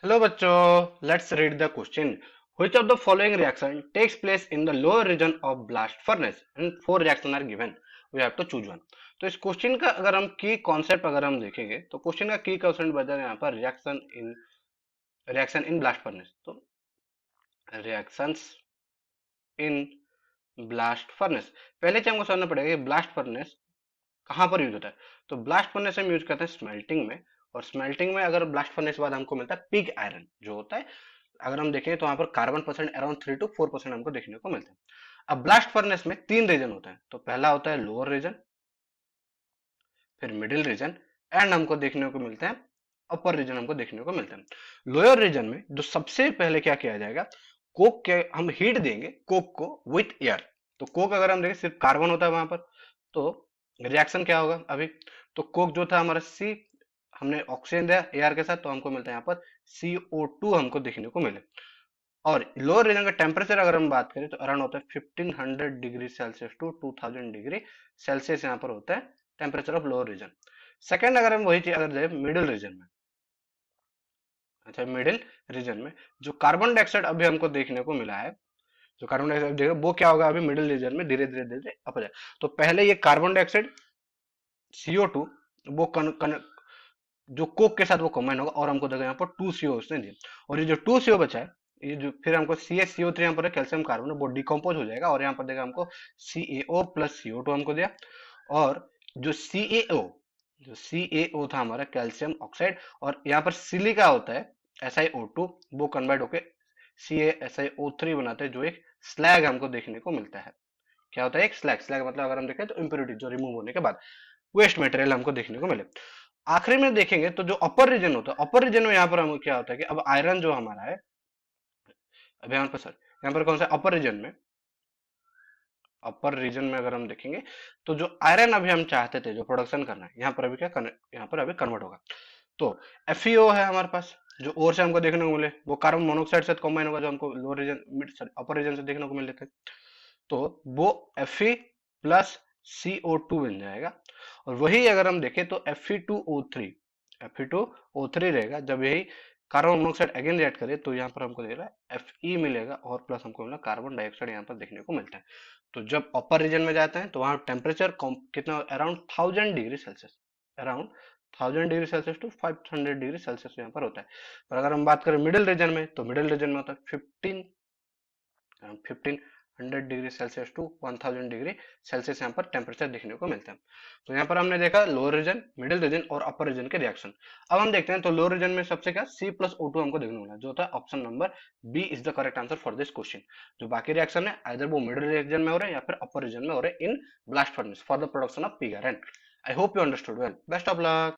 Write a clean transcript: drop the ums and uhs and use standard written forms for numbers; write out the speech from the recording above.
Hello bachcho, let's read the question. Which of the following reaction takes place in the lower region of blast furnace? And four reactions are given. We have to choose one. तो इस question का अगर हम की concept अगर हम देखेंगे तो क्वेश्चन का की कॉन्सेप्ट बता है यहाँ पर रिएक्शन इन ब्लास्ट फर्नेस। तो रिएक्शंस इन ब्लास्ट फर्नेस, पहले से हमको समझना पड़ेगा कि ब्लास्ट फर्नेस कहाँ पर यूज होता है। तो ब्लास्ट फर्नेस हम यूज करते हैं स्मेल्टिंग में, और स्मेल्टिंग में अगर ब्लास्ट फर्नेस के बाद हमको मिलता है पिग आयरन जो होता है। अगर हम देखें तो वहां पर कार्बन परसेंट अराउंड 3 to 4% हमको देखने को मिलता है। अब ब्लास्ट फर्नेस में तीन रीजन होता है, तो पहला होता है लोअर रीजन, फिर मिडिल रीजन एंड हमको देखने को मिलता है अपर रीजन हमको देखने को मिलता है। लोअर रीजन में जो सबसे पहले क्या किया जाएगा, कोक के हम हीट देंगे कोक को विथ एयर। तो कोक अगर हम देखें सिर्फ कार्बन होता है वहां पर, तो रिएक्शन क्या होगा अभी, तो कोक जो था हमारा सी, हमने ऑक्सीजन दिया एयर के साथ तो हमको मिलता है यहाँ पर CO2 हमको देखने को मिले। और लोअर रीजन का टेम्परेचर अगर हम बात करें तो अराउंड होता है 1500 degree Celsius to 2000 degree Celsius यहाँ पर होता है temperature of lower region. Second अगर हम वही चीज अगर जाए मिडिल रीजन में, अच्छा मिडिल रीजन में जो कार्बन डाइऑक्साइड अभी हमको देखने को मिला है, जो कार्बन डाइऑक्साइड देखो वो क्या होगा अभी मिडिल रीजन में धीरे धीरे धीरे अप जाए। तो पहले ये कार्बन डाइऑक्साइड CO2 वो जो कोक के साथ वो कंबाइन होगा और हमको देखो यहाँ पर 2CO उसने दिया। और ये जो 2CO बचा है, ये जो फिर हमको CaCO3 यहाँ पर कैल्शियम कार्बन वो डिकम्पोज हो जाएगा और यहाँ पर देखा हमको CaO प्लस CO2 हमको दिया। और जो CaO था हमारा कैल्शियम ऑक्साइड, और यहाँ पर सिलिका होता है SiO2, वो कन्वर्ट होके CaSiO3 बनाते हैं जो एक स्लैग हमको देखने को मिलता है। क्या होता है एक स्लैग, स्लैग मतलब अगर हम देखें तो इम्प्योरिटी जो रिमूव होने के बाद वेस्ट मटेरियल हमको देखने को मिले। आखिरी में देखेंगे तो जो अपर रीजन होता है, अपर रीजन में यहाँ पर हम क्या होता है कि अब आयरन जो हमारा है, अब यहाँ पर सर यहाँ पर कौन सा अपर रीजन में अगर हम देखेंगे तो जो आयरन अभी हम चाहते थे जो प्रोडक्शन करना है यहाँ पर अभी यहाँ पर अभी कन्वर्ट होगा। तो FeO है हमारे पास जो और से हमको देखने को मिले, वो कार्बन मोनोऑक्साइड से कंबाइन होगा जो हमको लोअर रीजन अपर रीजन से देखने को मिल रहे थे। तो वो Fe प्लस CO2 बन जाएगा। और वही अगर हम देखें तो Fe2O3 रहेगा, जब यही कार्बन मोनोऑक्साइड अगेन रिएक्ट करे तो यहाँ पर हमको दे रहा है Fe मिलेगा और प्लस हमको मिला कार्बन डाइऑक्साइड यहाँ पर देखने को मिलता है। तो जब अपर रीजन में जाते हैं तो वहां टेम्परेचर कितना around 1000 degree Celsius, around 1000 degree Celsius to 500 degree Celsius यहाँ पर होता है। पर अगर हम बात करें मिडिल रीजन में तो मिडिल रीजन में होता है 1500 degree Celsius to 1000 degree Celsius यहाँ पर टेम्परेचर देखने को मिलता है। तो यहाँ पर हमने देखा लोअर रीजन मिडिल रीजन और अपर रीजन के रिएक्शन। अब हम देखते हैं तो लोअर रीजन में सबसे क्या C+O2 हमको देखने को मिला जो होता है option number B is the correct answer for this question. जो बाकी रिएक्शन है आइदर वो मिडिल रीजन में हो रहे हैं या फिर अपर रीजन में हो रहे हैं in blast furnace for the production of pig iron. I hope you understood well, best of luck.